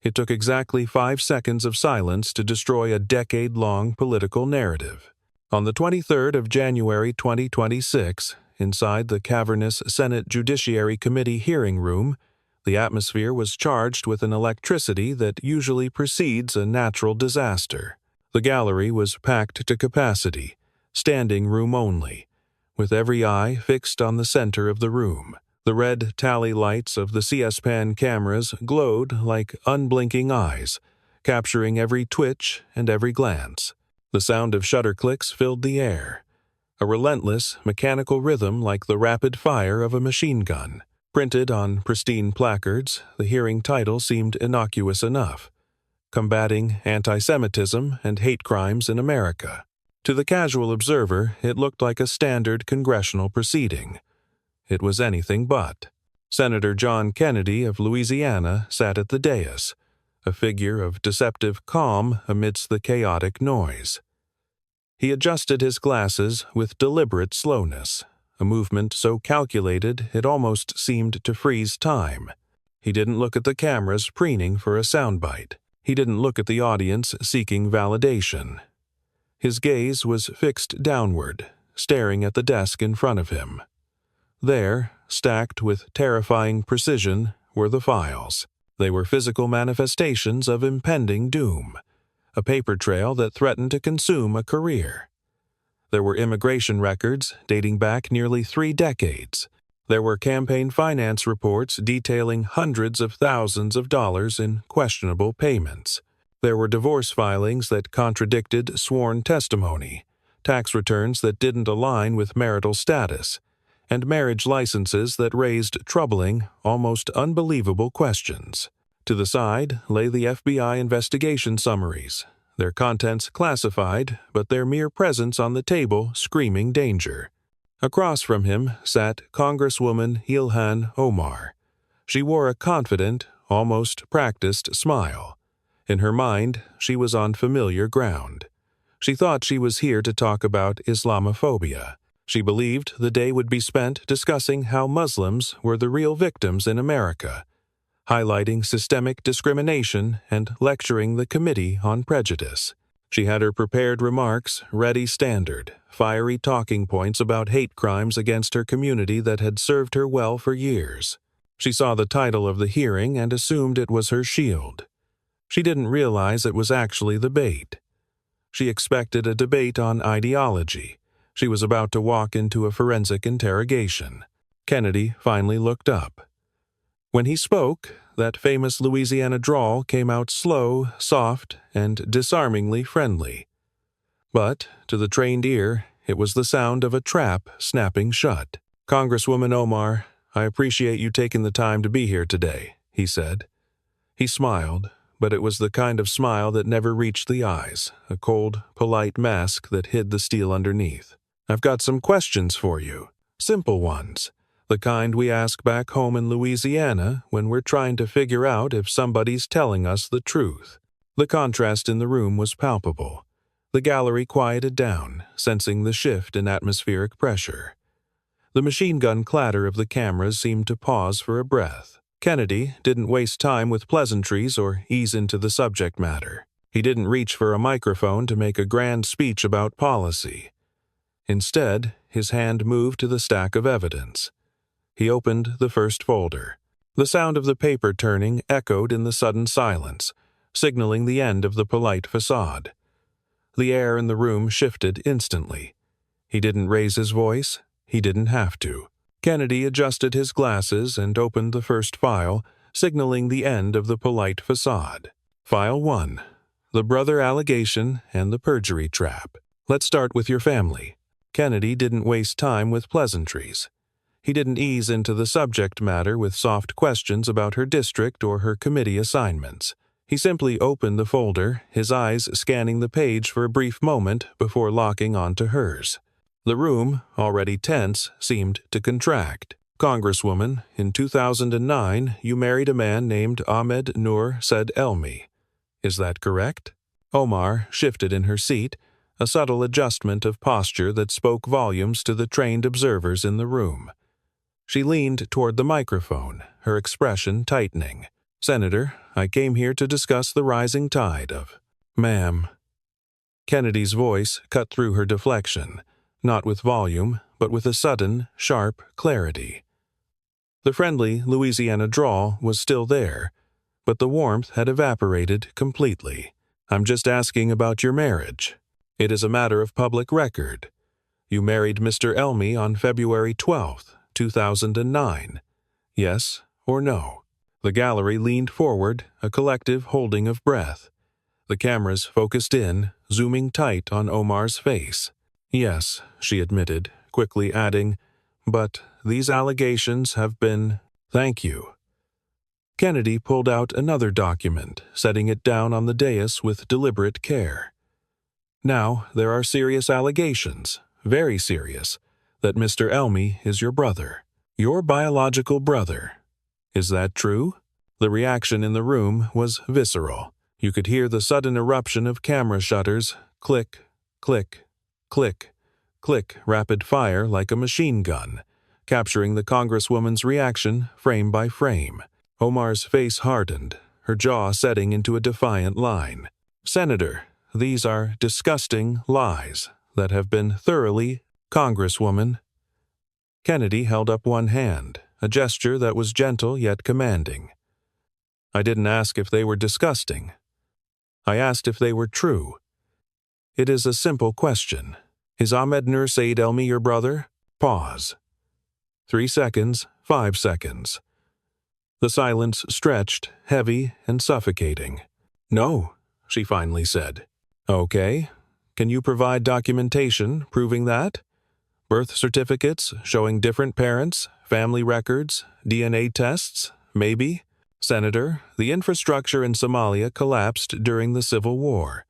It took exactly 5 seconds of silence to destroy a decade-long political narrative. On the 23rd of January 2026, inside the cavernous Senate Judiciary Committee hearing room, the atmosphere was charged with an electricity that usually precedes a natural disaster. The gallery was packed to capacity, standing room only, with every eye fixed on the center of the room. The red tally lights of the CS-PAN cameras glowed like unblinking eyes, capturing every twitch and every glance. The sound of shutter clicks filled the air, a relentless, mechanical rhythm like the rapid fire of a machine gun. Printed on pristine placards, the hearing title seemed innocuous enough: Combating Anti-Semitism and Hate Crimes in America. To the casual observer, it looked like a standard congressional proceeding. It was anything but. Senator John Kennedy of Louisiana sat at the dais, a figure of deceptive calm amidst the chaotic noise. He adjusted his glasses with deliberate slowness, a movement so calculated it almost seemed to freeze time. He didn't look at the cameras preening for a soundbite. He didn't look at the audience seeking validation. His gaze was fixed downward, staring at the desk in front of him. There, stacked with terrifying precision, were the files. They were physical manifestations of impending doom, a paper trail that threatened to consume a career. There were immigration records dating back nearly 3 decades. There were campaign finance reports detailing hundreds of thousands of dollars in questionable payments. There were divorce filings that contradicted sworn testimony, tax returns that didn't align with marital status, and marriage licenses that raised troubling, almost unbelievable questions. To the side lay the FBI investigation summaries, their contents classified, but their mere presence on the table screaming danger. Across from him sat Congresswoman Ilhan Omar. She wore a confident, almost practiced smile. In her mind, she was on familiar ground. She thought she was here to talk about Islamophobia. She believed the day would be spent discussing how Muslims were the real victims in America, highlighting systemic discrimination and lecturing the committee on prejudice. She had her prepared remarks ready standard, fiery talking points about hate crimes against her community that had served her well for years. She saw the title of the hearing and assumed it was her shield. She didn't realize it was actually the bait. She expected a debate on ideology. She was about to walk into a forensic interrogation. Kennedy finally looked up. When he spoke, that famous Louisiana drawl came out slow, soft, and disarmingly friendly. But, to the trained ear, it was the sound of a trap snapping shut. "Congresswoman Omar, I appreciate you taking the time to be here today," he said. He smiled, but it was the kind of smile that never reached the eyes, a cold, polite mask that hid the steel underneath. "I've got some questions for you. Simple ones. The kind we ask back home in Louisiana when we're trying to figure out if somebody's telling us the truth." The contrast in the room was palpable. The gallery quieted down, sensing the shift in atmospheric pressure. The machine gun clatter of the cameras seemed to pause for a breath. Kennedy didn't waste time with pleasantries or ease into the subject matter. He didn't reach for a microphone to make a grand speech about policy. Instead, his hand moved to the stack of evidence. He opened the first folder. The sound of the paper turning echoed in the sudden silence, signaling the end of the polite facade. The air in the room shifted instantly. He didn't raise his voice. He didn't have to. Kennedy adjusted his glasses and opened the first file, signaling the end of the polite facade. File 1. The brother allegation and the perjury trap. "Let's start with your family." Kennedy didn't waste time with pleasantries. He didn't ease into the subject matter with soft questions about her district or her committee assignments. He simply opened the folder, his eyes scanning the page for a brief moment before locking onto hers. The room, already tense, seemed to contract. "Congresswoman, in 2009, you married a man named Ahmed Nur Said Elmi. Is that correct?" Omar shifted in her seat, a subtle adjustment of posture that spoke volumes to the trained observers in the room. She leaned toward the microphone, her expression tightening. Senator, I came here to discuss the rising tide of— Ma'am. Kennedy's voice cut through her deflection, not with volume, but with a sudden, sharp clarity. The friendly Louisiana drawl was still there, but the warmth had evaporated completely. I'm just asking about your marriage. It is a matter of public record. You married Mr. Elmy on February 12th, 2009. Yes or no? The gallery leaned forward, a collective holding of breath. The cameras focused in, zooming tight on Omar's face. Yes, she admitted, quickly adding, but these allegations have been— Thank you. Kennedy pulled out another document, setting it down on the dais with deliberate care. Now, there are serious allegations, very serious, that Mr. Elmy is your brother. Your biological brother. Is that true? The reaction in the room was visceral. You could hear the sudden eruption of camera shutters, click, click, click, click, rapid fire like a machine gun, capturing the Congresswoman's reaction frame by frame. Omar's face hardened, her jaw setting into a defiant line. Senator, these are disgusting lies that have been thoroughly— Congresswoman. Kennedy held up one hand, a gesture that was gentle yet commanding. I didn't ask if they were disgusting. I asked if they were true. It is a simple question. Is Ahmed Nur Said Elmy your brother? Pause. 3 seconds, 5 seconds. The silence stretched, heavy and suffocating. No, she finally said. Okay. Can you provide documentation proving that? Birth certificates showing different parents, family records, DNA tests, maybe? Senator, the infrastructure in Somalia collapsed during the Civil War.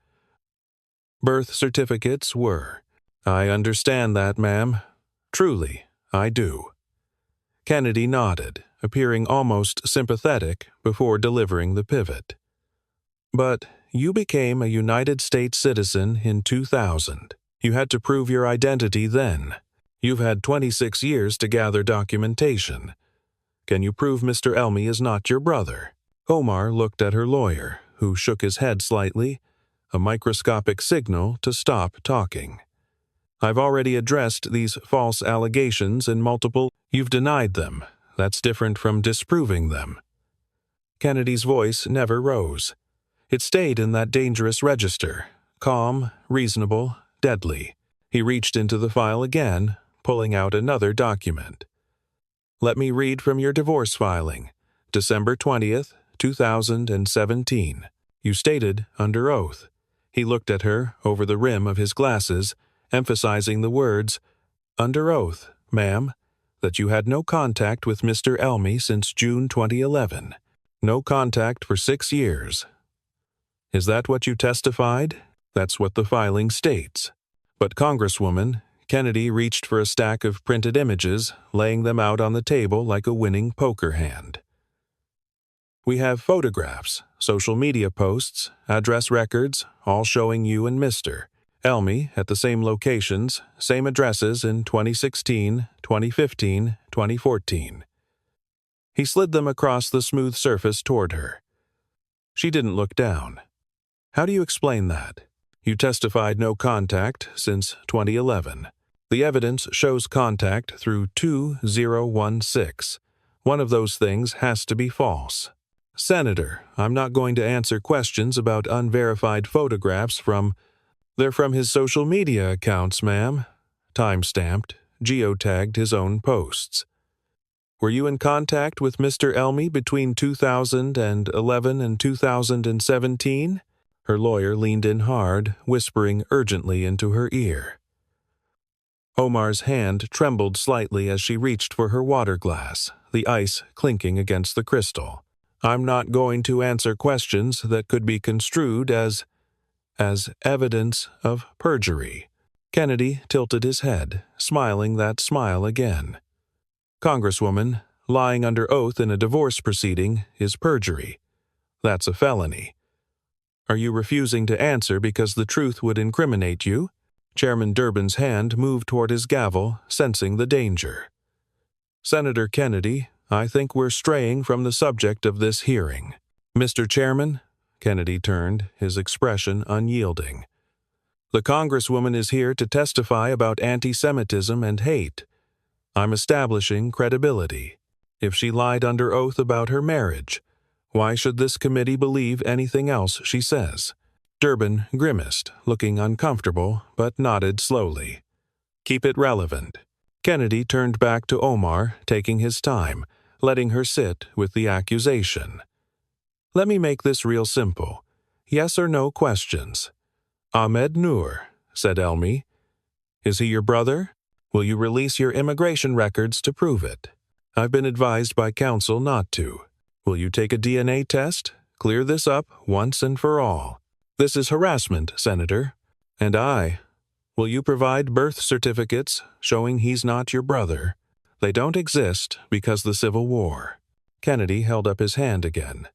Birth certificates were. I understand that, ma'am. Truly, I do. Kennedy nodded, appearing almost sympathetic before delivering the pivot. But you became a United States citizen in 2000. You had to prove your identity then. You've had 26 years to gather documentation. Can you prove Mr. Elmy is not your brother? Omar looked at her lawyer, who shook his head slightly, a microscopic signal to stop talking. I've already addressed these false allegations in multiple— You've denied them. That's different from disproving them. Kennedy's voice never rose. It stayed in that dangerous register, calm, reasonable, deadly. He reached into the file again, pulling out another document. Let me read from your divorce filing, December 20th, 2017. You stated under oath. He looked at her over the rim of his glasses, emphasizing the words, under oath, ma'am, that you had no contact with Mr. Elmy since June 2011. No contact for 6 years. Is that what you testified? That's what the filing states. But Congresswoman, Kennedy reached for a stack of printed images, laying them out on the table like a winning poker hand. We have photographs, social media posts, address records, all showing you and Mr. Elmy at the same locations, same addresses in 2016, 2015, 2014. He slid them across the smooth surface toward her. She didn't look down. How do you explain that? You testified no contact since 2011. The evidence shows contact through 2016. One of those things has to be false. Senator, I'm not going to answer questions about unverified photographs They're from his social media accounts, ma'am. Time-stamped, geotagged his own posts. Were you in contact with Mr. Elmy between 2011 and 2017? Her lawyer leaned in hard, whispering urgently into her ear. Omar's hand trembled slightly as she reached for her water glass, the ice clinking against the crystal. I'm not going to answer questions that could be construed as evidence of perjury. Kennedy tilted his head, smiling that smile again. Congresswoman, lying under oath in a divorce proceeding is perjury. That's a felony. Are you refusing to answer because the truth would incriminate you? Chairman Durbin's hand moved toward his gavel, sensing the danger. Senator Kennedy, I think we're straying from the subject of this hearing. Mr. Chairman, Kennedy turned, his expression unyielding. The Congresswoman is here to testify about anti-Semitism and hate. I'm establishing credibility. If she lied under oath about her marriage, why should this committee believe anything else she says? Durbin grimaced, looking uncomfortable, but nodded slowly. Keep it relevant. Kennedy turned back to Omar, taking his time, letting her sit with the accusation. Let me make this real simple. Yes or no questions. Ahmed Noor, said Elmi. Is he your brother? Will you release your immigration records to prove it? I've been advised by counsel not to. Will you take a DNA test? Clear this up once and for all. This is harassment, Senator. And will you provide birth certificates showing he's not your brother? They don't exist because the Civil War. Kennedy held up his hand again.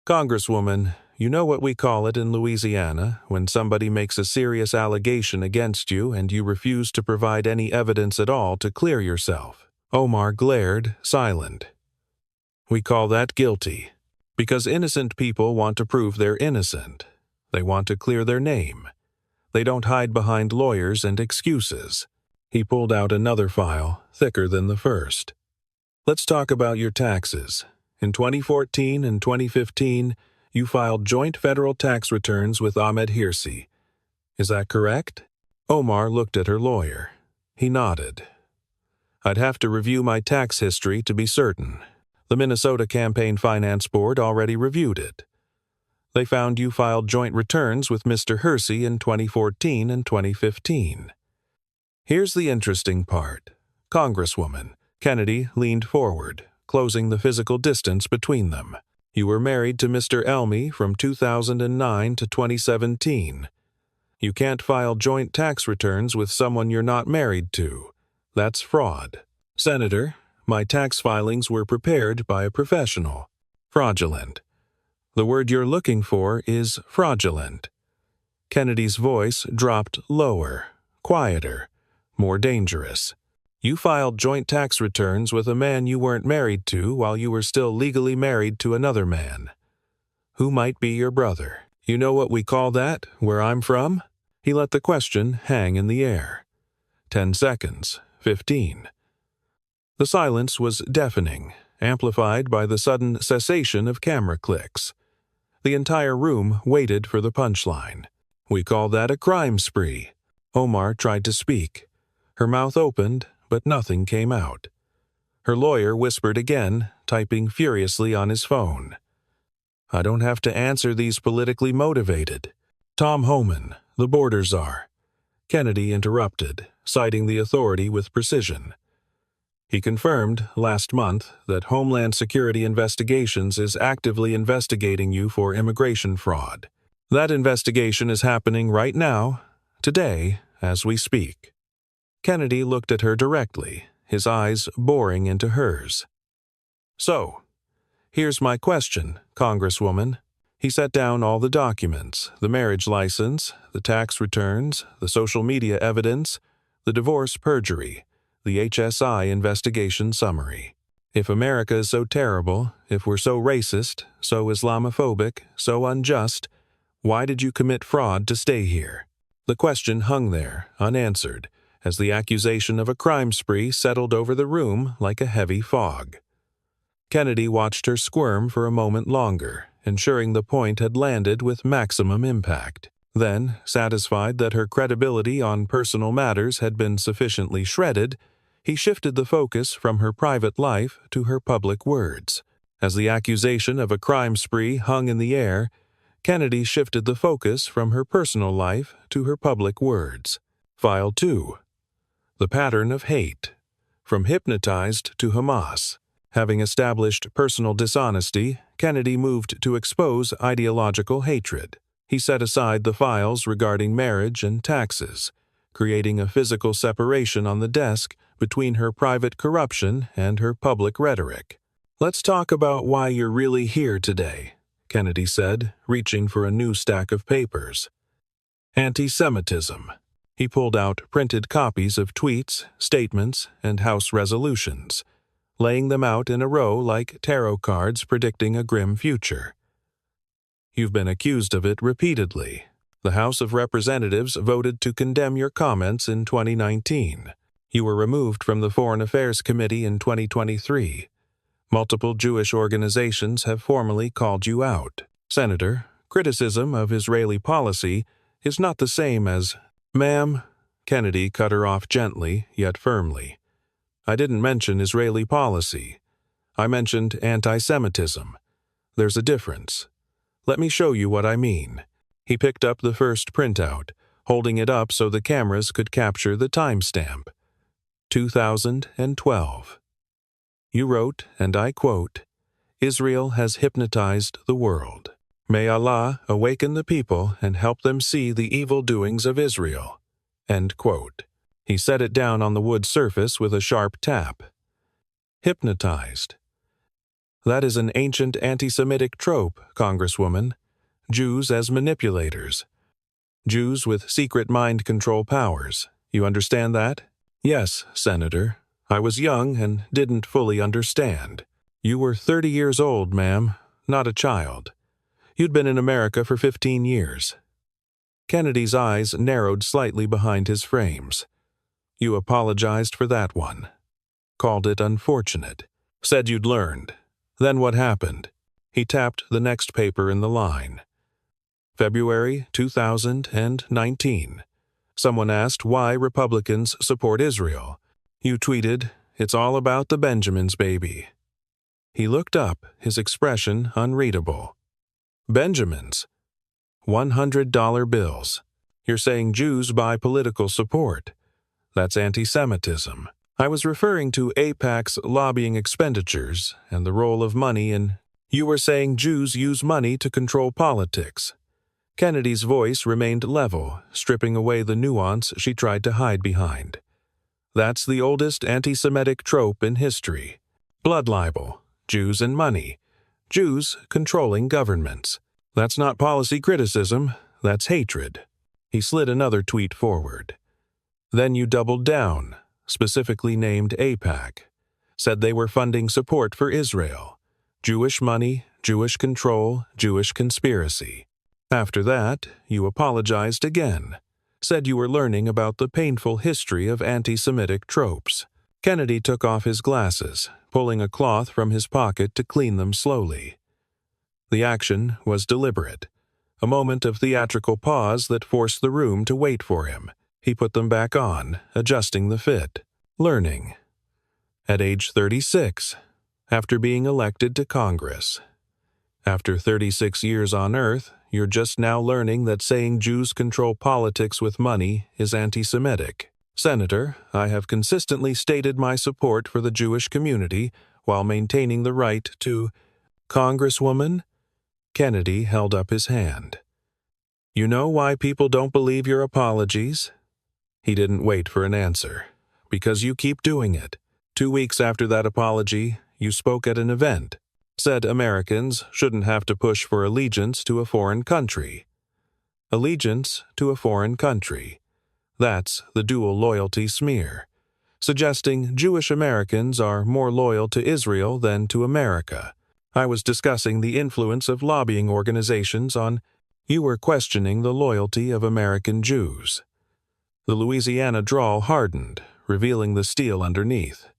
Congresswoman, you know what we call it in Louisiana when somebody makes a serious allegation against you and you refuse to provide any evidence at all to clear yourself. Omar glared, silent. We call that guilty, because innocent people want to prove they're innocent. They want to clear their name. They don't hide behind lawyers and excuses. He pulled out another file, thicker than the first. Let's talk about your taxes. In 2014 and 2015, you filed joint federal tax returns with Ahmed Hirsi. Is that correct? Omar looked at her lawyer. He nodded. I'd have to review my tax history to be certain. The Minnesota Campaign Finance Board already reviewed it. They found you filed joint returns with Mr. Hirsi in 2014 and 2015. Here's the interesting part. Congresswoman, Kennedy leaned forward, closing the physical distance between them. You were married to Mr. Elmi from 2009 to 2017. You can't file joint tax returns with someone you're not married to. That's fraud. Senator, my tax filings were prepared by a professional. Fraudulent. The word you're looking for is fraudulent. Kennedy's voice dropped lower, quieter, more dangerous. You filed joint tax returns with a man you weren't married to while you were still legally married to another man. Who might be your brother? You know what we call that, where I'm from? He let the question hang in the air. 10 seconds, 15. The silence was deafening, amplified by the sudden cessation of camera clicks. The entire room waited for the punchline. We call that a crime spree. Omar tried to speak. Her mouth opened, but nothing came out. Her lawyer whispered again, typing furiously on his phone. I don't have to answer these politically motivated. Tom Homan, the border czar. Kennedy interrupted, citing the authority with precision. He confirmed last month that Homeland Security Investigations is actively investigating you for immigration fraud. That investigation is happening right now, today, as we speak. Kennedy looked at her directly, his eyes boring into hers. So, here's my question, Congresswoman. He set down all the documents, the marriage license, the tax returns, the social media evidence, the divorce perjury, the HSI investigation summary. If America is so terrible, if we're so racist, so Islamophobic, so unjust, why did you commit fraud to stay here? The question hung there, unanswered, as the accusation of a crime spree settled over the room like a heavy fog. Kennedy watched her squirm for a moment longer, ensuring the point had landed with maximum impact. Then, satisfied that her credibility on personal matters had been sufficiently shredded, he shifted the focus from her private life to her public words. As the accusation of a crime spree hung in the air, Kennedy shifted the focus from her personal life to her public words. File 2. The pattern of hate. From hypnotized to Hamas. Having established personal dishonesty, Kennedy moved to expose ideological hatred. He set aside the files regarding marriage and taxes, creating a physical separation on the desk between her private corruption and her public rhetoric. Let's talk about why you're really here today, Kennedy said, reaching for a new stack of papers. Anti-Semitism. He pulled out printed copies of tweets, statements, and House resolutions, laying them out in a row like tarot cards predicting a grim future. You've been accused of it repeatedly. The House of Representatives voted to condemn your comments in 2019. You were removed from the Foreign Affairs Committee in 2023. Multiple Jewish organizations have formally called you out. Senator, criticism of Israeli policy is not the same as, "Ma'am," Kennedy cut her off gently yet firmly. "I didn't mention Israeli policy. I mentioned anti-Semitism. There's a difference. Let me show you what I mean." He picked up the first printout, holding it up so the cameras could capture the timestamp. 2012. You wrote, and I quote, "Israel has hypnotized the world. May Allah awaken the people and help them see the evil doings of Israel." End quote. He set it down on the wood surface with a sharp tap. Hypnotized. That is an ancient anti-Semitic trope, Congresswoman. Jews as manipulators. Jews with secret mind control powers. You understand that? Yes, Senator. I was young and didn't fully understand. You were 30 years old, ma'am, not a child. You'd been in America for 15 years. Kennedy's eyes narrowed slightly behind his frames. You apologized for that one. Called it unfortunate. Said you'd learned. Then what happened? He tapped the next paper in the line. February 2019. Someone asked why Republicans support Israel. You tweeted, "It's all about the Benjamins, baby." He looked up, his expression unreadable. Benjamins. $100 bills. You're saying Jews buy political support. That's anti-Semitism. I was referring to AIPAC's lobbying expenditures and the role of money in. You were saying Jews use money to control politics. Kennedy's voice remained level, stripping away the nuance she tried to hide behind. That's the oldest anti-Semitic trope in history. Blood libel, Jews and money, Jews controlling governments. That's not policy criticism, that's hatred. He slid another tweet forward. Then you doubled down, specifically named AIPAC, said they were funding support for Israel. Jewish money, Jewish control, Jewish conspiracy. After that, you apologized again. Said you were learning about the painful history of anti-Semitic tropes. Kennedy took off his glasses, pulling a cloth from his pocket to clean them slowly. The action was deliberate, a moment of theatrical pause that forced the room to wait for him. He put them back on, adjusting the fit. Learning. At age 36, after being elected to Congress. After 36 years on Earth, you're just now learning that saying Jews control politics with money is anti-Semitic. Senator, I have consistently stated my support for the Jewish community while maintaining the right to. Congresswoman? Kennedy held up his hand. You know why people don't believe your apologies? He didn't wait for an answer. Because you keep doing it. 2 weeks after that apology, you spoke at an event. Said Americans shouldn't have to push for allegiance to a foreign country. Allegiance to a foreign country. That's the dual loyalty smear, suggesting Jewish Americans are more loyal to Israel than to America. I was discussing the influence of lobbying organizations on. You were questioning the loyalty of American Jews. The Louisiana drawl hardened, revealing the steel underneath.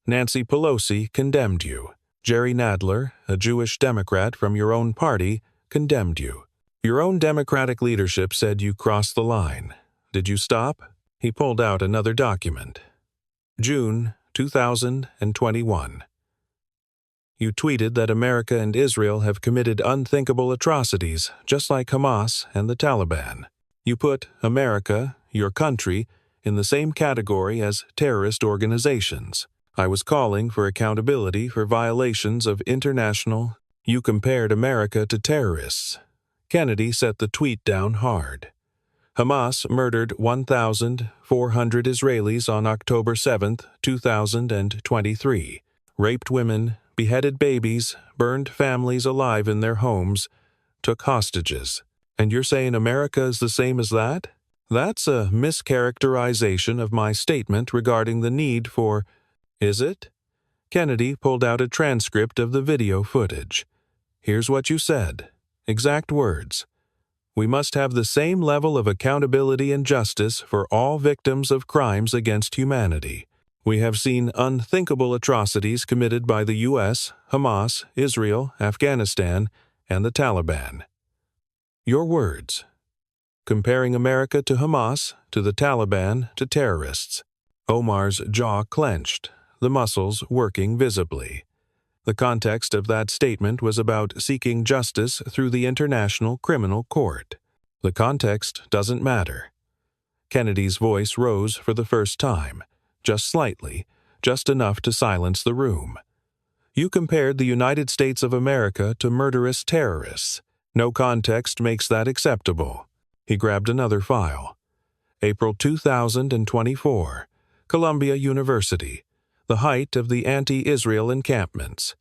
Nancy Pelosi condemned you. Jerry Nadler, a Jewish Democrat from your own party, condemned you. Your own Democratic leadership said you crossed the line. Did you stop? He pulled out another document. June 2021. You tweeted that America and Israel have committed unthinkable atrocities, just like Hamas and the Taliban. You put America, your country, in the same category as terrorist organizations. I was calling for accountability for violations of international. You compared America to terrorists. Kennedy set the tweet down hard. Hamas murdered 1,400 Israelis on October 7, 2023, raped women, beheaded babies, burned families alive in their homes, took hostages. And you're saying America is the same as that? That's a mischaracterization of my statement regarding the need for. Is it? Kennedy pulled out a transcript of the video footage. Here's what you said. Exact words. We must have the same level of accountability and justice for all victims of crimes against humanity. We have seen unthinkable atrocities committed by the U.S., Hamas, Israel, Afghanistan, and the Taliban. Your words. Comparing America to Hamas, to the Taliban, to terrorists. Omar's jaw clenched, the muscles working visibly. The context of that statement was about seeking justice through the International Criminal Court. The context doesn't matter. Kennedy's voice rose for the first time, just slightly, just enough to silence the room. You compared the United States of America to murderous terrorists. No context makes that acceptable. He grabbed another file. April 2024, Columbia University. The height of the anti-Israel encampments.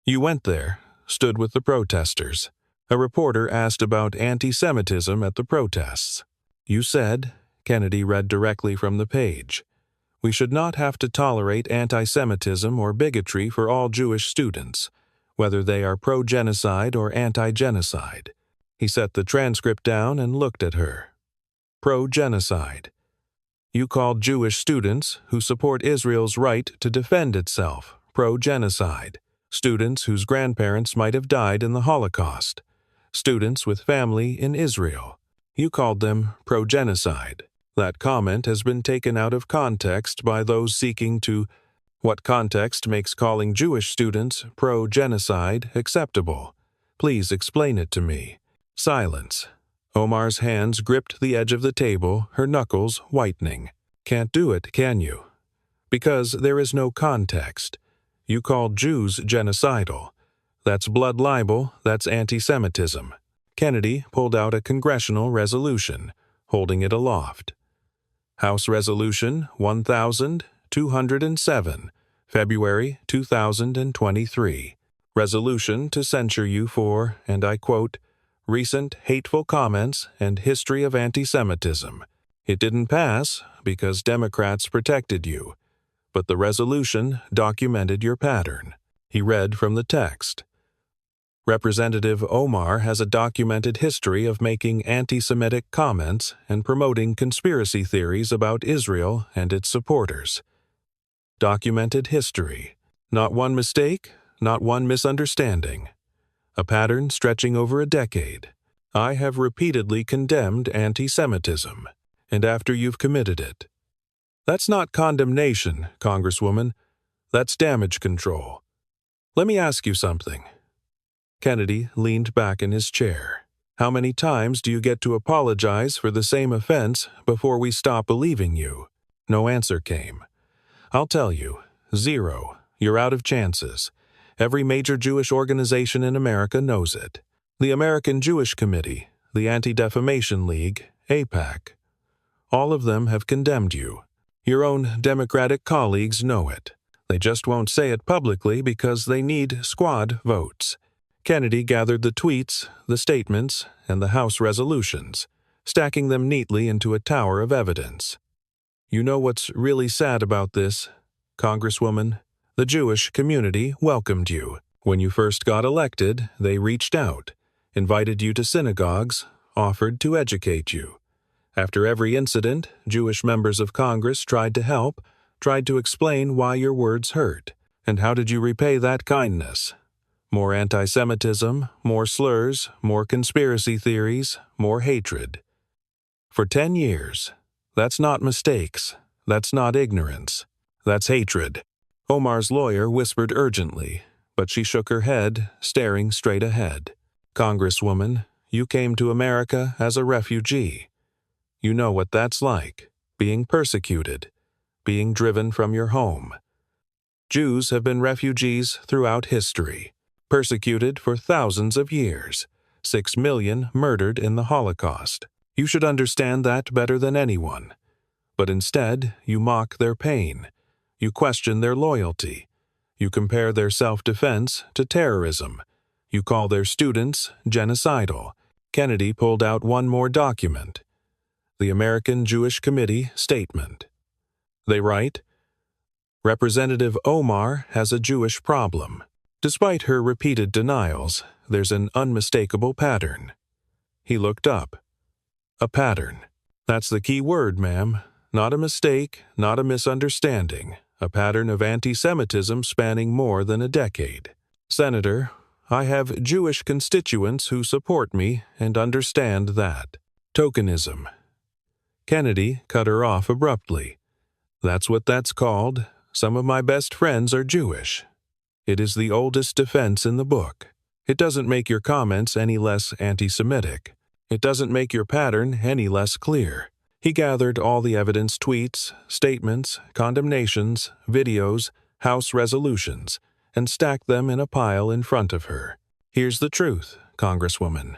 You went there, stood with the protesters. A reporter asked about anti-Semitism at the protests. You said, Kennedy read directly from the page, "We should not have to tolerate anti-Semitism or bigotry for all Jewish students, whether they are pro-genocide or anti-genocide." He set the transcript down and looked at her. Pro-genocide. You called Jewish students who support Israel's right to defend itself pro-genocide, students whose grandparents might have died in the Holocaust, students with family in Israel. You called them pro-genocide. That comment has been taken out of context by those seeking to. What context makes calling Jewish students pro-genocide acceptable? Please explain it to me. Silence. Omar's hands gripped the edge of the table, her knuckles whitening. Can't do it, can you? Because there is no context. You called Jews genocidal. That's blood libel, that's anti-Semitism. Kennedy pulled out a congressional resolution, holding it aloft. House Resolution 1207, February 2023. Resolution to censure you for, and I quote, "recent hateful comments and history of anti-Semitism." It didn't pass because Democrats protected you, but the resolution documented your pattern. He read from the text. Representative Omar has a documented history of making anti-Semitic comments and promoting conspiracy theories about Israel and its supporters. Documented history. Not one mistake, not one misunderstanding. A pattern stretching over a decade. I have repeatedly condemned anti-Semitism, and after you've committed it. That's not condemnation, Congresswoman. That's damage control. Let me ask you something. Kennedy leaned back in his chair. How many times do you get to apologize for the same offense before we stop believing you? No answer came. I'll tell you, 0. You're out of chances. Every major Jewish organization in America knows it. The American Jewish Committee, the Anti-Defamation League, AIPAC. All of them have condemned you. Your own Democratic colleagues know it. They just won't say it publicly because they need squad votes. Kennedy gathered the tweets, the statements, and the House resolutions, stacking them neatly into a tower of evidence. You know what's really sad about this, Congresswoman? The Jewish community welcomed you. When you first got elected, they reached out, invited you to synagogues, offered to educate you. After every incident, Jewish members of Congress tried to help, tried to explain why your words hurt. And how did you repay that kindness? More anti-Semitism, more slurs, more conspiracy theories, more hatred. For 10 years. That's not mistakes. That's not ignorance. That's hatred. Omar's lawyer whispered urgently, but she shook her head, staring straight ahead. Congresswoman, you came to America as a refugee. You know what that's like, being persecuted, being driven from your home. Jews have been refugees throughout history, persecuted for thousands of years, 6 million murdered in the Holocaust. You should understand that better than anyone. But instead, you mock their pain. You question their loyalty. You compare their self-defense to terrorism. You call their students genocidal. Kennedy pulled out one more document. The American Jewish Committee Statement. They write, Representative Omar has a Jewish problem. Despite her repeated denials, there's an unmistakable pattern." He looked up. "A pattern. That's the key word, ma'am. Not a mistake, not a misunderstanding. A pattern of anti-Semitism spanning more than a decade. Senator, I have Jewish constituents who support me and understand that. Tokenism." Kennedy cut her off abruptly. "That's what that's called. Some of my best friends are Jewish. It is the oldest defense in the book. It doesn't make your comments any less anti-Semitic. It doesn't make your pattern any less clear." He gathered all the evidence, tweets, statements, condemnations, videos, House resolutions, and stacked them in a pile in front of her. "Here's the truth, Congresswoman.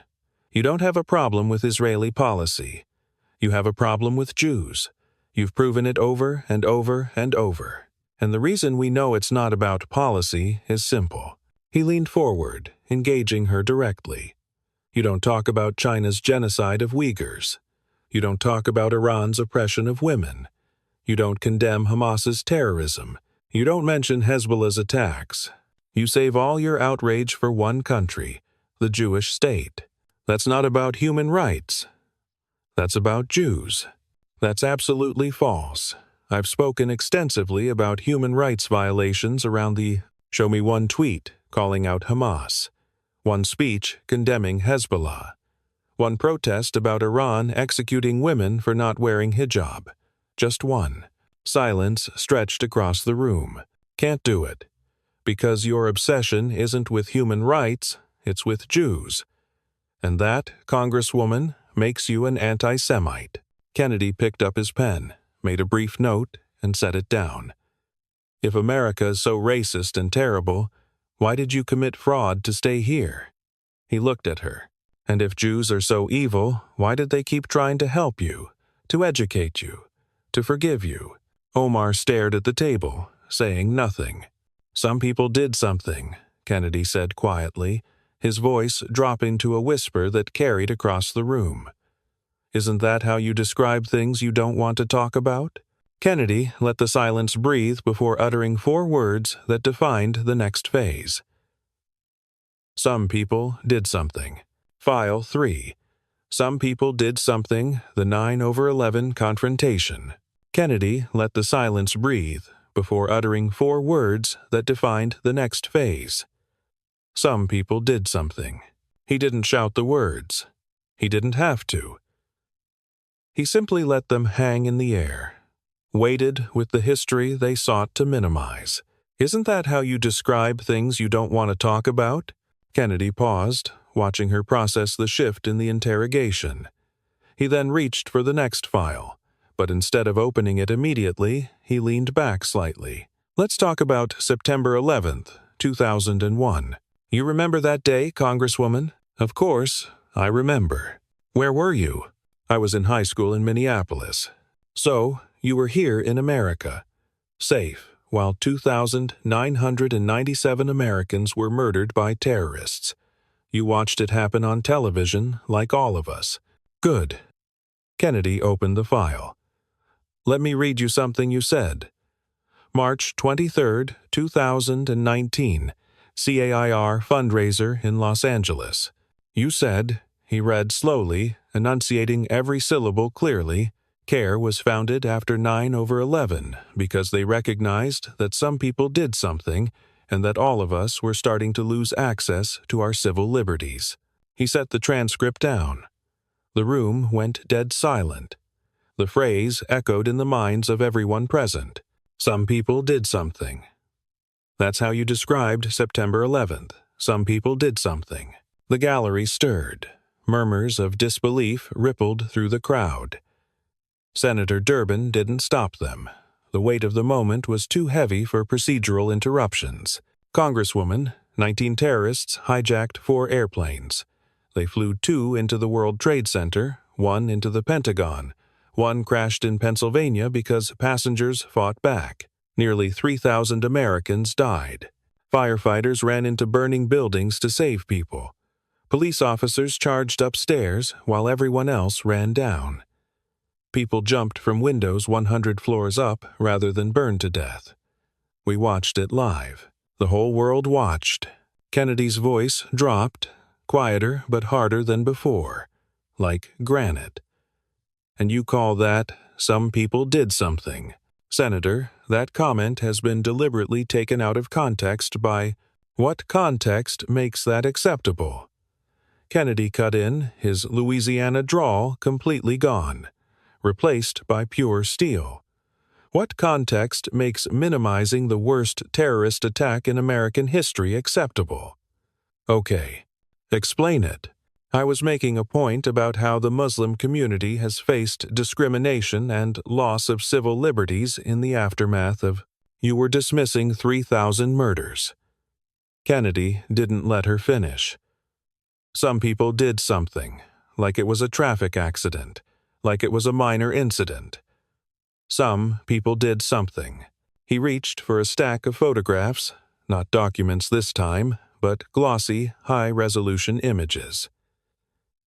You don't have a problem with Israeli policy. You have a problem with Jews. You've proven it over and over and over. And the reason we know it's not about policy is simple." He leaned forward, engaging her directly. "You don't talk about China's genocide of Uyghurs. You don't talk about Iran's oppression of women. You don't condemn Hamas's terrorism. You don't mention Hezbollah's attacks. You save all your outrage for one country, the Jewish state. That's not about human rights. That's about Jews. That's absolutely false. I've spoken extensively about human rights violations around the show me one tweet calling out Hamas, one speech condemning Hezbollah, one protest about Iran executing women for not wearing hijab. Just one." Silence stretched across the room. "Can't do it. Because your obsession isn't with human rights, it's with Jews. And that, Congresswoman, makes you an anti-Semite." Kennedy picked up his pen, made a brief note, and set it down. "If America is so racist and terrible, why did you commit fraud to stay here?" He looked at her. "And if Jews are so evil, why did they keep trying to help you, to educate you, to forgive you?" Omar stared at the table, saying nothing. "Some people did something," Kennedy said quietly, his voice dropping to a whisper that carried across the room. "Isn't that how you describe things you don't want to talk about?" Kennedy let the silence breathe before uttering 4 words that defined the next phase. "Some people did something." File 3. Some people did something, the 9/11 confrontation. Kennedy let the silence breathe before uttering 4 words that defined the next phase. Some people did something. He didn't shout the words. He didn't have to. He simply let them hang in the air, weighted with the history they sought to minimize. "Isn't that how you describe things you don't want to talk about?" Kennedy paused, watching her process the shift in the interrogation. He then reached for the next file, but instead of opening it immediately, he leaned back slightly. "Let's talk about September 11th, 2001. You remember that day, Congresswoman?" "Of course, I remember." "Where were you?" "I was in high school in Minneapolis." "So, you were here in America, safe, while 2,997 Americans were murdered by terrorists. You watched it happen on television, like all of us." "Good." Kennedy opened the file. "Let me read you something you said. March 23, 2019, CAIR fundraiser in Los Angeles. You said," he read slowly, enunciating every syllable clearly, "CARE was founded after 9/11 because they recognized that some people did something and that all of us were starting to lose access to our civil liberties." He set the transcript down. The room went dead silent. The phrase echoed in the minds of everyone present. Some people did something. That's how you described September 11th. Some people did something. The gallery stirred. Murmurs of disbelief rippled through the crowd. Senator Durbin didn't stop them. The weight of the moment was too heavy for procedural interruptions. "Congresswoman, 19 terrorists hijacked 4 airplanes. They flew 2 into the World Trade Center, 1 into the Pentagon. 1 crashed in Pennsylvania because passengers fought back. Nearly 3,000 Americans died. Firefighters ran into burning buildings to save people. Police officers charged upstairs while everyone else ran down. People jumped from windows 100 floors up rather than burn to death. We watched it live. The whole world watched." Kennedy's voice dropped, quieter but harder than before, like granite. And you call that, some people did something. Senator, that comment has been deliberately taken out of context by, what context makes that acceptable? Kennedy cut in, his Louisiana drawl completely gone, replaced by pure steel. What context makes minimizing the worst terrorist attack in American history acceptable? Okay, explain it. I was making a point about how the Muslim community has faced discrimination and loss of civil liberties in the aftermath of, you were dismissing 3,000 murders. Kennedy didn't let her finish. Some people did something, like it was a traffic accident, like it was a minor incident. Some people did something. He reached for a stack of photographs, not documents this time, but glossy, high-resolution images.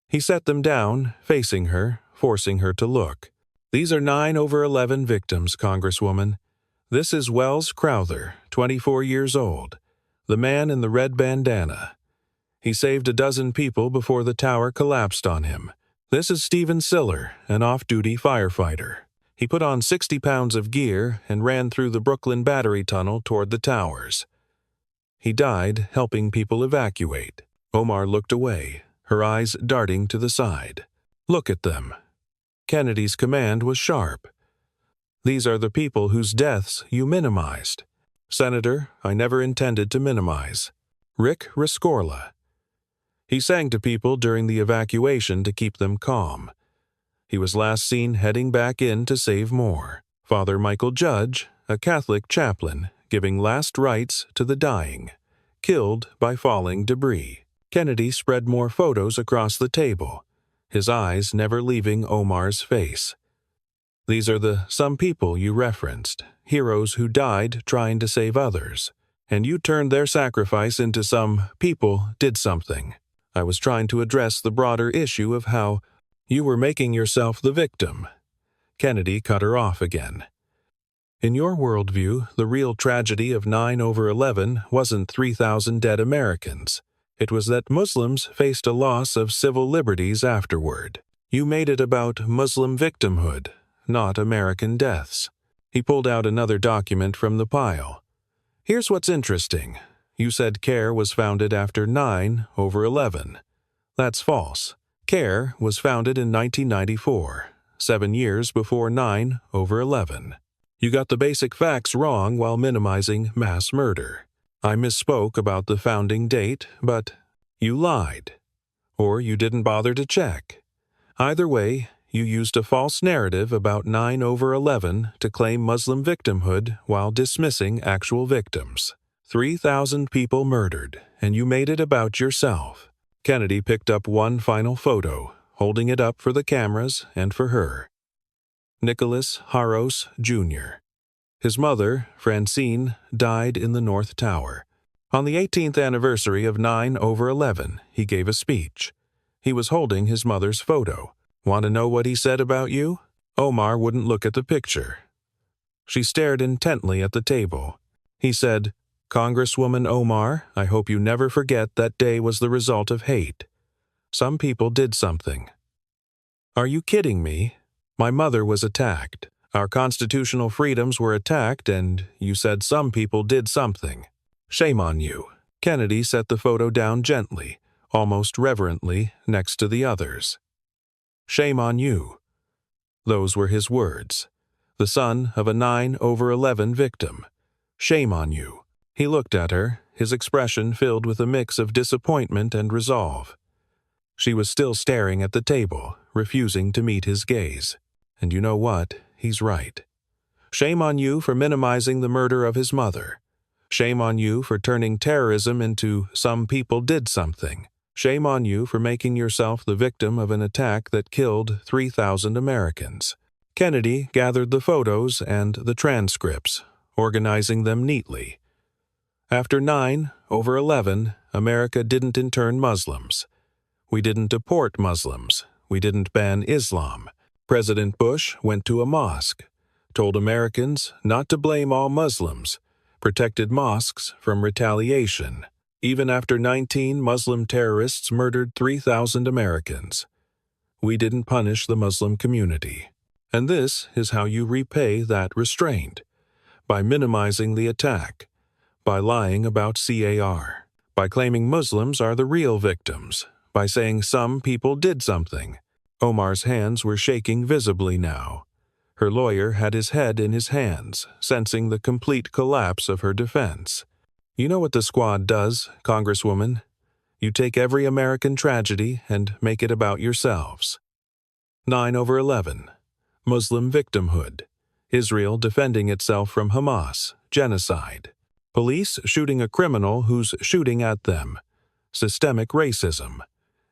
He set them down, facing her, forcing her to look. These are 9/11 victims, Congresswoman. This is Wells Crowther, 24 years old, the man in the red bandana. He saved a dozen people before the tower collapsed on him. This is Stephen Siller, an off-duty firefighter. He put on 60 pounds of gear and ran through the Brooklyn Battery Tunnel toward the towers. He died helping people evacuate. Omar looked away, her eyes darting to the side. Look at them. Kennedy's command was sharp. These are the people whose deaths you minimized. Senator, I never intended to minimize. Rick Rescorla. He sang to people during the evacuation to keep them calm. He was last seen heading back in to save more. Father Michael Judge, a Catholic chaplain, giving last rites to the dying, killed by falling debris. Kennedy spread more photos across the table, his eyes never leaving Omar's face. These are the some people you referenced, heroes who died trying to save others, and you turned their sacrifice into some people did something. I was trying to address the broader issue of how you were making yourself the victim. Kennedy cut her off again. In your worldview, the real tragedy of 9/11 wasn't 3,000 dead Americans. It was that Muslims faced a loss of civil liberties afterward. You made it about Muslim victimhood, not American deaths. He pulled out another document from the pile. Here's what's interesting. You said CARE was founded after 9/11. That's false. CARE was founded in 1994, 7 years before 9/11. You got the basic facts wrong while minimizing mass murder. I misspoke about the founding date, but you lied. Or you didn't bother to check. Either way, you used a false narrative about 9/11 to claim Muslim victimhood while dismissing actual victims. 3,000 people murdered, and you made it about yourself. Kennedy picked up one final photo, holding it up for the cameras and for her. Nicholas Haros, Jr. His mother, Francine, died in the North Tower. On the 18th anniversary of 9/11, he gave a speech. He was holding his mother's photo. Want to know what he said about you? Omar wouldn't look at the picture. She stared intently at the table. He said, Congresswoman Omar, I hope you never forget that day was the result of hate. Some people did something. Are you kidding me? My mother was attacked. Our constitutional freedoms were attacked, and you said some people did something. Shame on you. Kennedy set the photo down gently, almost reverently, next to the others. Shame on you. Those were his words. The son of a 9/11 victim. Shame on you. He looked at her, his expression filled with a mix of disappointment and resolve. She was still staring at the table, refusing to meet his gaze. And you know what? He's right. Shame on you for minimizing the murder of his mother. Shame on you for turning terrorism into some people did something. Shame on you for making yourself the victim of an attack that killed 3,000 Americans. Kennedy gathered the photos and the transcripts, organizing them neatly. After 9/11, America didn't intern Muslims. We didn't deport Muslims. We didn't ban Islam. President Bush went to a mosque, told Americans not to blame all Muslims, protected mosques from retaliation. even after 19 Muslim terrorists murdered 3,000 Americans. We didn't punish the Muslim community. And this is how you repay that restraint: by minimizing the attack, by lying about CAR, by claiming Muslims are the real victims, by saying some people did something. Omar's hands were shaking visibly now. Her lawyer had his head in his hands, sensing the complete collapse of her defense. You know what the squad does, Congresswoman? You take every American tragedy and make it about yourselves. 9/11. Muslim victimhood. Israel defending itself from Hamas. Genocide. Police shooting a criminal who's shooting at them. Systemic racism.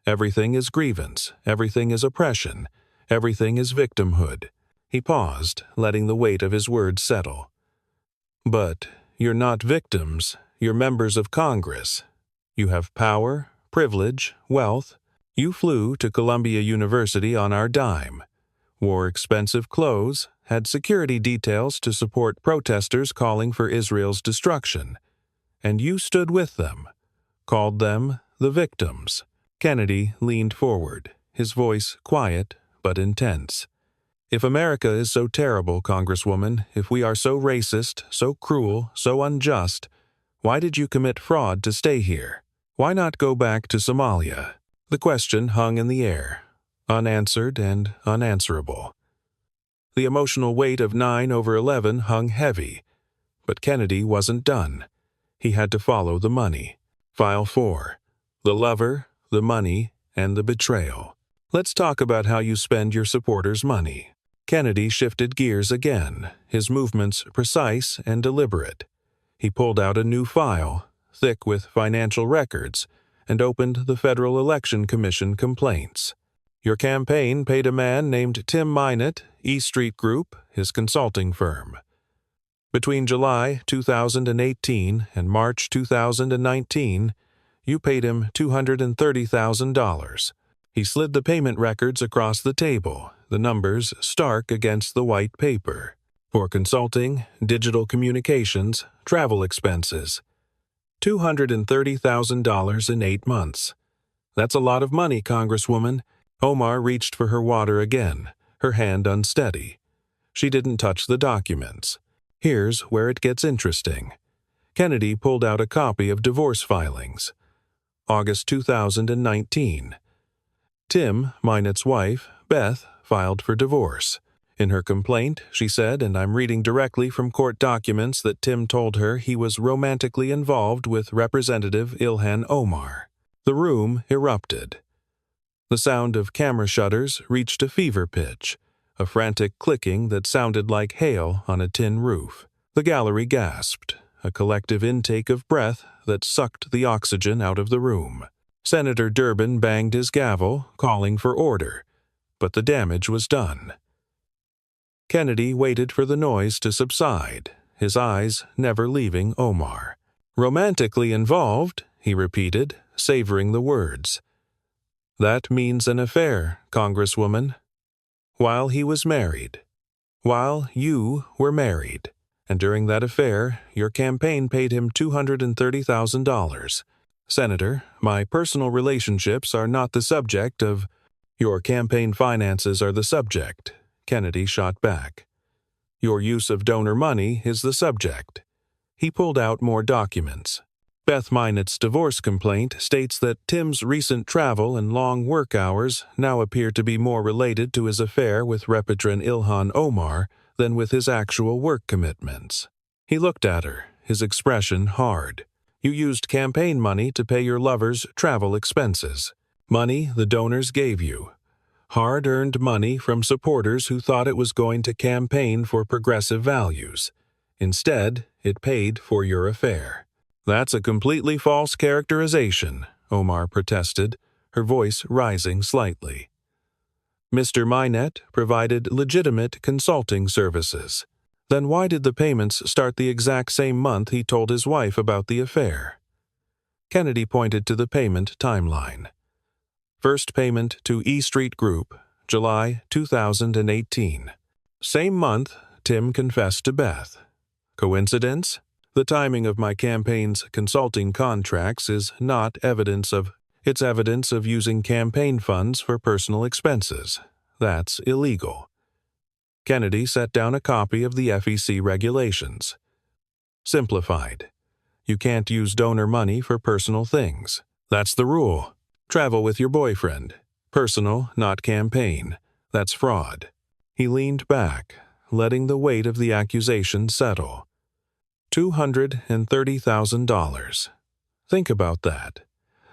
Everything is grievance. Everything is oppression. Everything is victimhood. He paused, letting the weight of his words settle. But you're not victims. You're members of Congress. You have power, privilege, wealth. You flew to Columbia University on our dime, wore expensive clothes, had security details to support protesters calling for Israel's destruction, and you stood with them, called them the victims. Kennedy leaned forward, his voice quiet but intense. If America is so terrible, Congresswoman, if we are so racist, so cruel, so unjust, why did you commit fraud to stay here? Why not go back to Somalia? The question hung in the air, unanswered and unanswerable. The emotional weight of 9/11 hung heavy, but Kennedy wasn't done. He had to follow the money. File 4. The lover, the money, and the betrayal. Let's talk about how you spend your supporters' money. Kennedy shifted gears again, his movements precise and deliberate. He pulled out a new file, thick with financial records, and opened the Federal Election Commission complaints. Your campaign paid a man named Tim Minott, E Street Group, his consulting firm. Between July 2018 and March 2019, you paid him $230,000. He slid the payment records across the table, the numbers stark against the white paper. For consulting, digital communications, travel expenses. $230,000 in 8 months. That's a lot of money, Congresswoman. Omar reached for her water again, her hand unsteady. She didn't touch the documents. Here's where it gets interesting. Kennedy pulled out a copy of divorce filings. August 2019. Tim, Minott's wife, Beth, filed for divorce. In her complaint, she said, and I'm reading directly from court documents, that Tim told her he was romantically involved with Representative Ilhan Omar. The room erupted. The sound of camera shutters reached a fever pitch, a frantic clicking that sounded like hail on a tin roof. The gallery gasped, a collective intake of breath that sucked the oxygen out of the room. Senator Durbin banged his gavel, calling for order, but the damage was done. Kennedy waited for the noise to subside, his eyes never leaving Omar. Romantically involved, he repeated, savoring the words. That means an affair, Congresswoman. While he was married. While you were married. And during that affair, your campaign paid him $230,000. Senator, my personal relationships are not the subject of... Your campaign finances are the subject, Kennedy shot back. Your use of donor money is the subject. He pulled out more documents. Beth Minott's divorce complaint states that Tim's recent travel and long work hours now appear to be more related to his affair with Representative Ilhan Omar than with his actual work commitments. He looked at her, his expression hard. You used campaign money to pay your lover's travel expenses. Money the donors gave you. Hard-earned money from supporters who thought it was going to campaign for progressive values. Instead, it paid for your affair. That's a completely false characterization, Omar protested, her voice rising slightly. Mr. Minott provided legitimate consulting services. Then why did the payments start the exact same month he told his wife about the affair? Kennedy pointed to the payment timeline. First payment to E Street Group, July 2018. Same month, Tim confessed to Beth. Coincidence? The timing of my campaign's consulting contracts is not evidence of It's evidence of using campaign funds for personal expenses. That's illegal. Kennedy set down a copy of the FEC regulations. Simplified. You can't use donor money for personal things. That's the rule. Travel with your boyfriend. Personal, not campaign. That's fraud. He leaned back, letting the weight of the accusation settle. $230,000. Think about that.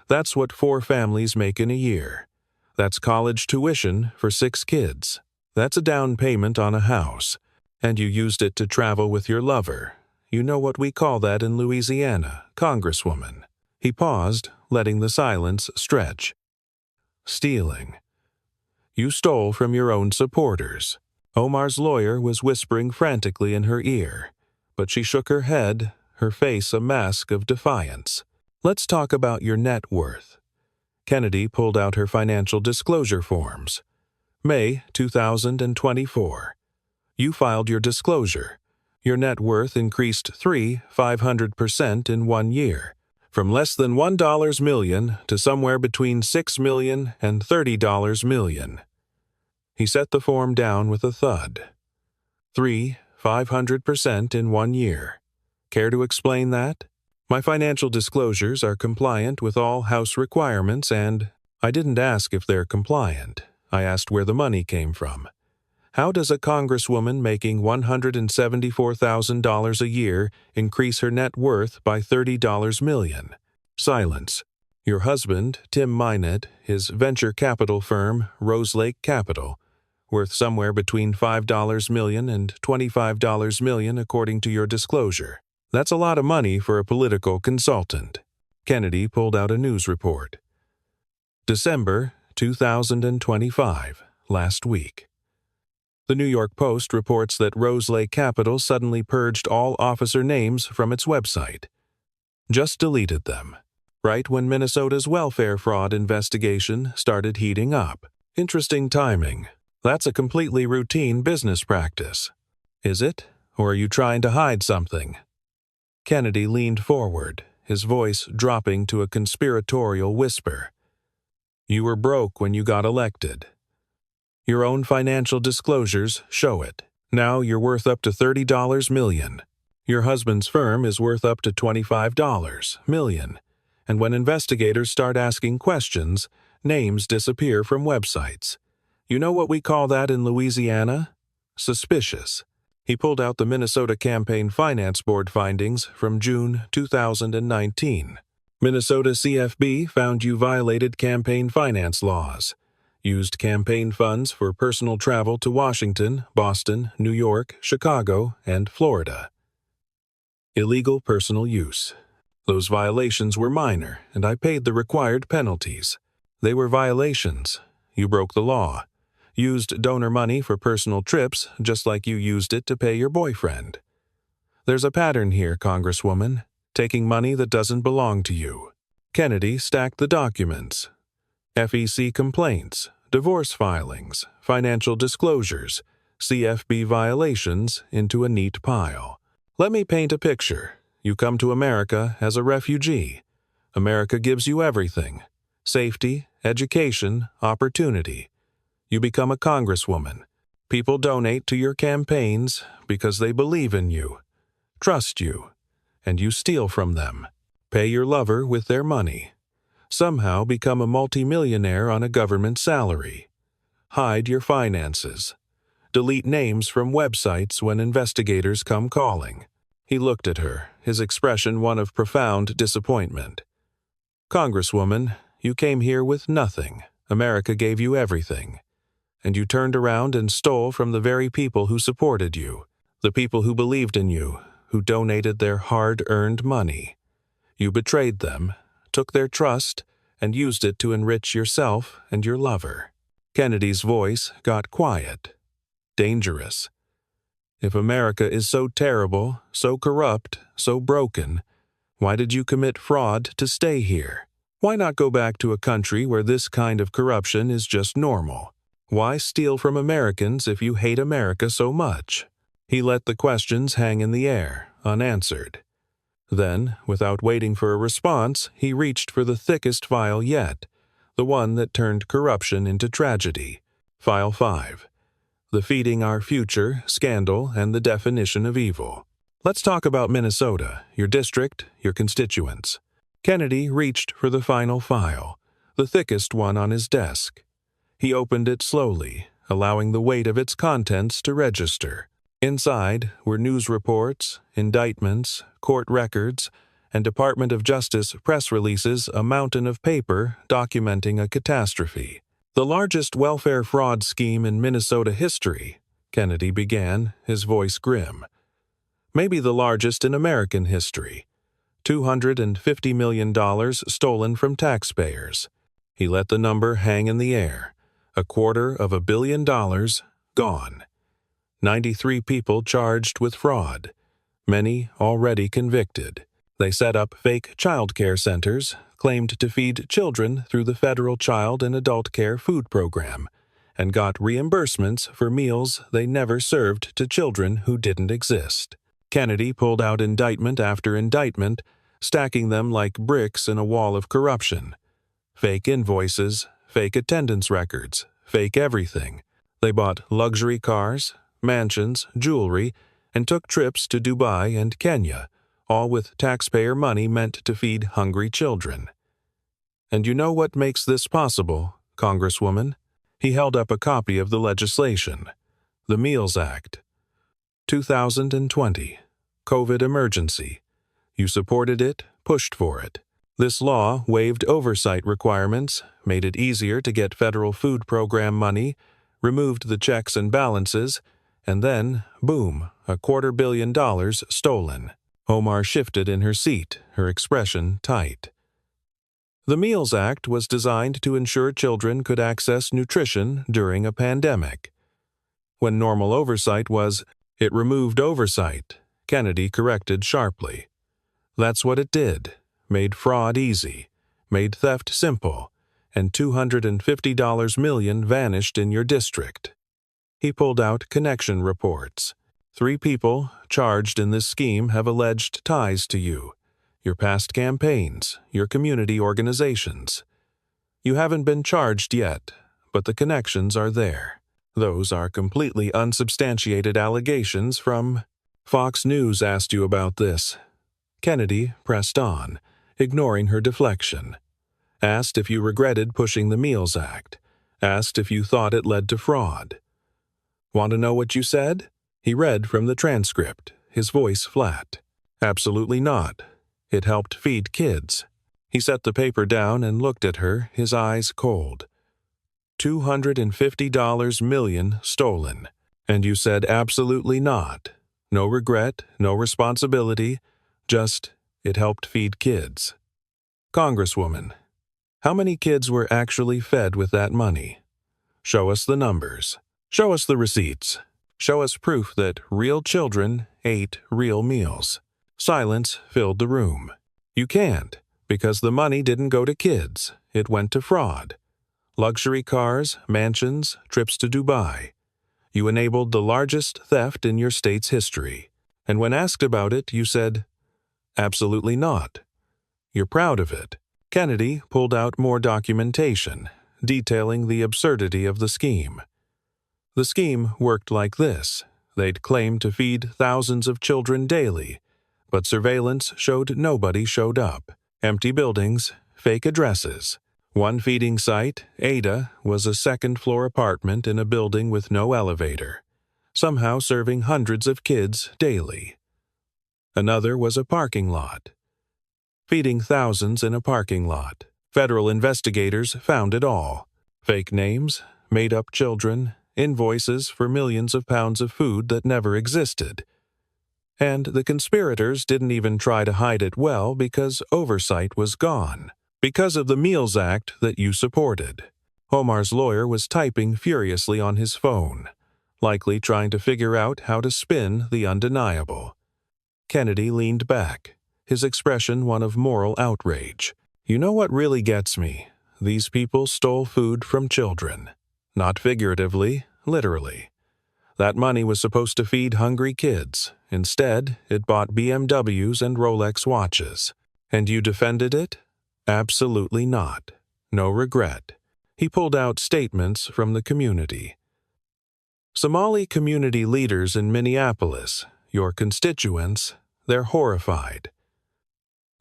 That's what 4 families make in a year. That's college tuition for 6 kids. That's a down payment on a house. And you used it to travel with your lover. You know what we call that in Louisiana, Congresswoman. He paused, letting the silence stretch. Stealing. You stole from your own supporters. Omar's lawyer was whispering frantically in her ear, but she shook her head, her face a mask of defiance. Let's talk about your net worth. Kennedy pulled out her financial disclosure forms. May 2024. You filed your disclosure. Your net worth increased 500% in 1 year, from less than $1 million to somewhere between $6 million and $30 million. He set the form down with a thud. 500% in 1 year. Care to explain that? My financial disclosures are compliant with all House requirements, and I didn't ask if they're compliant. I asked where the money came from. How does a congresswoman making $174,000 a year increase her net worth by $30 million? Silence. Your husband, Tim Minett, his venture capital firm, Rose Lake Capital, worth somewhere between $5 million and $25 million according to your disclosure. That's a lot of money for a political consultant. Kennedy pulled out a news report. December 2025, last week. The New York Post reports that Rose Lake Capital suddenly purged all officer names from its website. Just deleted them, right when Minnesota's welfare fraud investigation started heating up. Interesting timing. That's a completely routine business practice. Is it? Or are you trying to hide something? Kennedy leaned forward, his voice dropping to a conspiratorial whisper. You were broke when you got elected. Your own financial disclosures show it. Now you're worth up to $30 million. Your husband's firm is worth up to $25 million. And when investigators start asking questions, names disappear from websites. You know what we call that in Louisiana? Suspicious. He pulled out the Minnesota Campaign Finance Board findings from June 2019. Minnesota CFB found you violated campaign finance laws, used campaign funds for personal travel to Washington, Boston, New York, Chicago, and Florida. Illegal personal use. Those violations were minor, and I paid the required penalties. They were violations. You broke the law. Used donor money for personal trips just like you used it to pay your boyfriend. There's a pattern here, Congresswoman, taking money that doesn't belong to you. Kennedy stacked the documents. FEC complaints, divorce filings, financial disclosures, CFB violations into a neat pile. Let me paint a picture. You come to America as a refugee. America gives you everything: safety, education, opportunity. You become a congresswoman. People donate to your campaigns because they believe in you, trust you, and you steal from them. Pay your lover with their money. Somehow become a multimillionaire on a government salary. Hide your finances. Delete names from websites when investigators come calling. He looked at her, his expression one of profound disappointment. Congresswoman, you came here with nothing. America gave you everything. And you turned around and stole from the very people who supported you, the people who believed in you, who donated their hard-earned money. You betrayed them, took their trust, and used it to enrich yourself and your lover. Kennedy's voice got quiet. Dangerous. If America is so terrible, so corrupt, so broken, why did you commit fraud to stay here? Why not go back to a country where this kind of corruption is just normal? Why steal from Americans if you hate America so much? He let the questions hang in the air, unanswered. Then, without waiting for a response, he reached for the thickest file yet, the one that turned corruption into tragedy. File 5. The Feeding Our Future Scandal and the Definition of Evil. Let's talk about Minnesota, your district, your constituents. Kennedy reached for the final file, the thickest one on his desk. He opened it slowly, allowing the weight of its contents to register. Inside were news reports, indictments, court records, and Department of Justice press releases, a mountain of paper documenting a catastrophe. The largest welfare fraud scheme in Minnesota history, Kennedy began, his voice grim. Maybe the largest in American history. $250 million stolen from taxpayers. He let the number hang in the air. $250 million gone. 93 people charged with fraud. Many already convicted. They set up fake child care centers, claimed to feed children through the federal Child and Adult Care Food Program, and got reimbursements for meals they never served to children who didn't exist. Kennedy pulled out indictment after indictment, stacking them like bricks in a wall of corruption. Fake invoices, fake attendance records, fake everything. They bought luxury cars, mansions, jewelry, and took trips to Dubai and Kenya, all with taxpayer money meant to feed hungry children. And you know what makes this possible, Congresswoman? He held up a copy of the legislation. The Meals Act. 2020. COVID emergency. You supported it, pushed for it. This law waived oversight requirements, made it easier to get federal food program money, removed the checks and balances, and then, boom, $250 million stolen. Omar shifted in her seat, her expression tight. The Meals Act was designed to ensure children could access nutrition during a pandemic. When normal oversight was, it removed oversight, Kennedy corrected sharply. That's what it did, made fraud easy, made theft simple, and $250 million vanished in your district. He pulled out connection reports. 3 people charged in this scheme have alleged ties to you, your past campaigns, your community organizations. You haven't been charged yet, but the connections are there. Those are completely unsubstantiated allegations from... Fox News asked you about this. Kennedy pressed on, ignoring her deflection. Asked if you regretted pushing the Meals Act. Asked if you thought it led to fraud. Want to know what you said? He read from the transcript, his voice flat. Absolutely not. It helped feed kids. He set the paper down and looked at her, his eyes cold. $250 million stolen. And you said absolutely not. No regret, no responsibility, just it helped feed kids. Congresswoman, how many kids were actually fed with that money? Show us the numbers. Show us the receipts. Show us proof that real children ate real meals. Silence filled the room. You can't, because the money didn't go to kids. It went to fraud. Luxury cars, mansions, trips to Dubai. You enabled the largest theft in your state's history. And when asked about it, you said, absolutely not. You're proud of it. Kennedy pulled out more documentation, detailing the absurdity of the scheme. The scheme worked like this. They'd claim to feed thousands of children daily, but surveillance showed nobody showed up. Empty buildings, fake addresses. One feeding site, Ada, was a second-floor apartment in a building with no elevator, somehow serving hundreds of kids daily. Another was a parking lot. Feeding thousands in a parking lot. Federal investigators found it all. Fake names, made-up children, invoices for millions of pounds of food that never existed. And the conspirators didn't even try to hide it well because oversight was gone. Because of the Meals Act that you supported. Omar's lawyer was typing furiously on his phone, likely trying to figure out how to spin the undeniable. Kennedy leaned back, his expression one of moral outrage. You know what really gets me? These people stole food from children. Not figuratively, literally. That money was supposed to feed hungry kids. Instead, it bought BMWs and Rolex watches. And you defended it? Absolutely not. No regret. He pulled out statements from the community. Somali community leaders in Minneapolis, your constituents, they're horrified.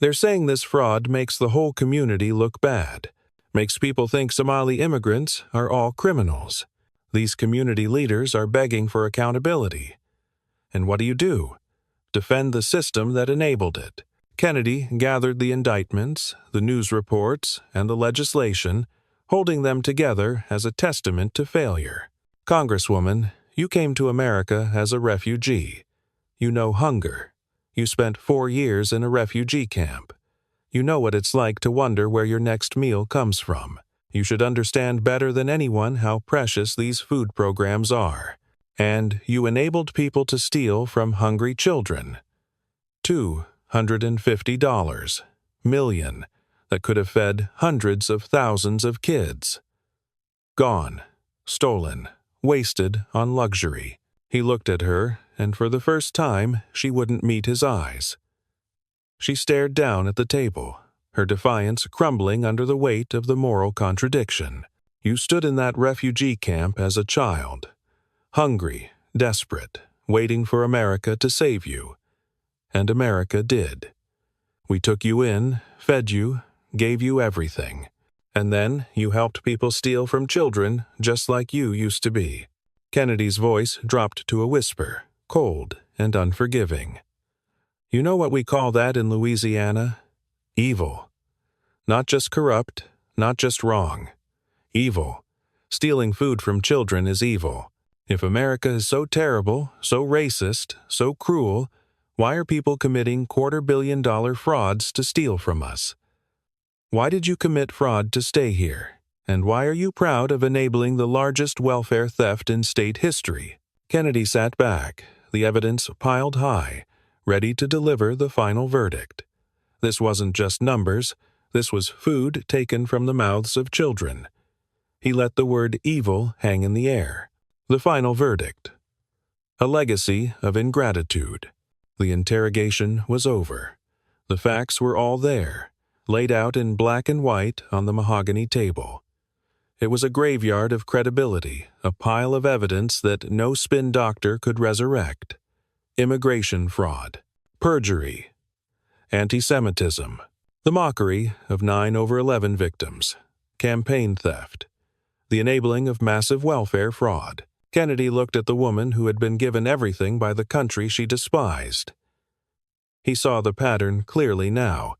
They're saying this fraud makes the whole community look bad, makes people think Somali immigrants are all criminals. These community leaders are begging for accountability. And what do? Defend the system that enabled it. Kennedy gathered the indictments, the news reports, and the legislation, holding them together as a testament to failure. Congresswoman, you came to America as a refugee. You know hunger. You spent 4 years in a refugee camp. You know what it's like to wonder where your next meal comes from. You should understand better than anyone how precious these food programs are. And you enabled people to steal from hungry children. $250 million that could have fed hundreds of thousands of kids. Gone, stolen, wasted on luxury. He looked at her, and for the first time, she wouldn't meet his eyes. She stared down at the table, her defiance crumbling under the weight of the moral contradiction. You stood in that refugee camp as a child, hungry, desperate, waiting for America to save you. And America did. We took you in, fed you, gave you everything. And then you helped people steal from children just like you used to be. Kennedy's voice dropped to a whisper, cold and unforgiving. You know what we call that in Louisiana? Evil. Not just corrupt, not just wrong. Evil. Stealing food from children is evil. If America is so terrible, so racist, so cruel, why are people committing $250 million frauds to steal from us? Why did you commit fraud to stay here? And why are you proud of enabling the largest welfare theft in state history? Kennedy sat back, the evidence piled high, ready to deliver the final verdict. This wasn't just numbers, this was food taken from the mouths of children. He let the word evil hang in the air. The final verdict. A legacy of ingratitude. The interrogation was over. The facts were all there, laid out in black and white on the mahogany table. It was a graveyard of credibility, a pile of evidence that no spin doctor could resurrect. Immigration fraud, perjury, anti-Semitism, the mockery of 9/11 victims, campaign theft, the enabling of massive welfare fraud. Kennedy looked at the woman who had been given everything by the country she despised. He saw the pattern clearly now,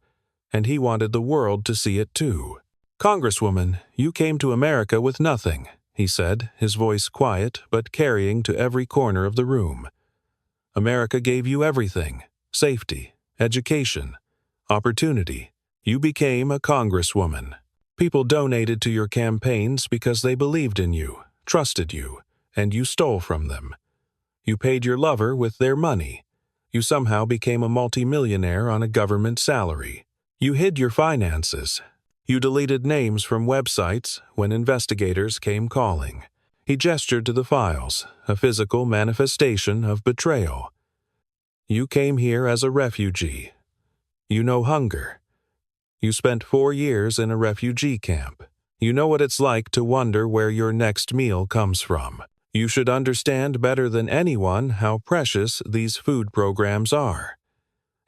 and he wanted the world to see it too. Congresswoman, you came to America with nothing, he said, his voice quiet but carrying to every corner of the room. America gave you everything: safety, education, opportunity. You became a congresswoman. People donated to your campaigns because they believed in you, trusted you, and you stole from them. You paid your lover with their money. You somehow became a multimillionaire on a government salary. You hid your finances. You deleted names from websites when investigators came calling. He gestured to the files, a physical manifestation of betrayal. You came here as a refugee. You know hunger. You spent 4 years in a refugee camp. You know what it's like to wonder where your next meal comes from. You should understand better than anyone how precious these food programs are.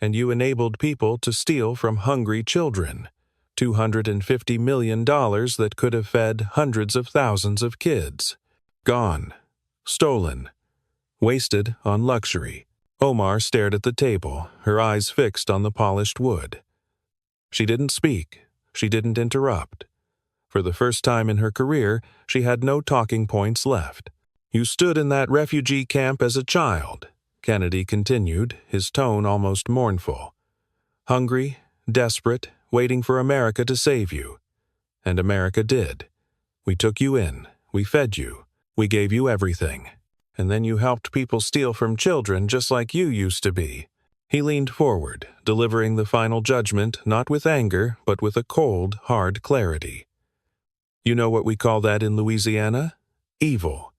And you enabled people to steal from hungry children. $250 million that could have fed hundreds of thousands of kids. Gone. Stolen. Wasted on luxury. Omar stared at the table, her eyes fixed on the polished wood. She didn't speak. She didn't interrupt. For the first time in her career, she had no talking points left. You stood in that refugee camp as a child, Kennedy continued, his tone almost mournful. Hungry, desperate, waiting for America to save you. And America did. We took you in. We fed you. We gave you everything. And then you helped people steal from children just like you used to be. He leaned forward, delivering the final judgment not with anger, but with a cold, hard clarity. You know what we call that in Louisiana? Evil.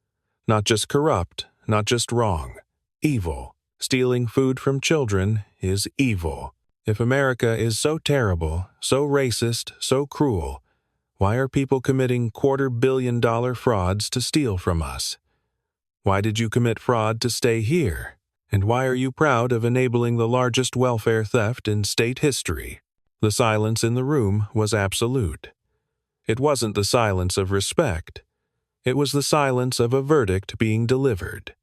Not just corrupt, not just wrong, evil. Stealing food from children is evil. If America is so terrible, so racist, so cruel, why are people committing $250 million frauds to steal from us? Why did you commit fraud to stay here? And why are you proud of enabling the largest welfare theft in state history? The silence in the room was absolute. It wasn't the silence of respect. It was the silence of a verdict being delivered.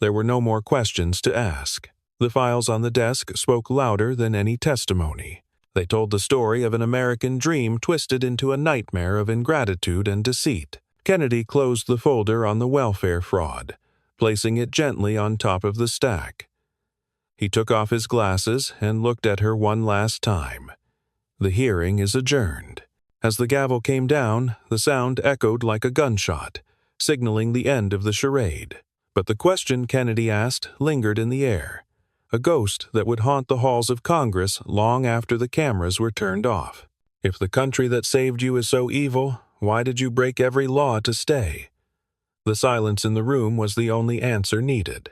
There were no more questions to ask. The files on the desk spoke louder than any testimony. They told the story of an American dream twisted into a nightmare of ingratitude and deceit. Kennedy closed the folder on the welfare fraud, placing it gently on top of the stack. He took off his glasses and looked at her one last time. The hearing is adjourned. As the gavel came down, the sound echoed like a gunshot, signaling the end of the charade. But the question Kennedy asked lingered in the air, a ghost that would haunt the halls of Congress long after the cameras were turned off. If the country that saved you is so evil, why did you break every law to stay? The silence in the room was the only answer needed.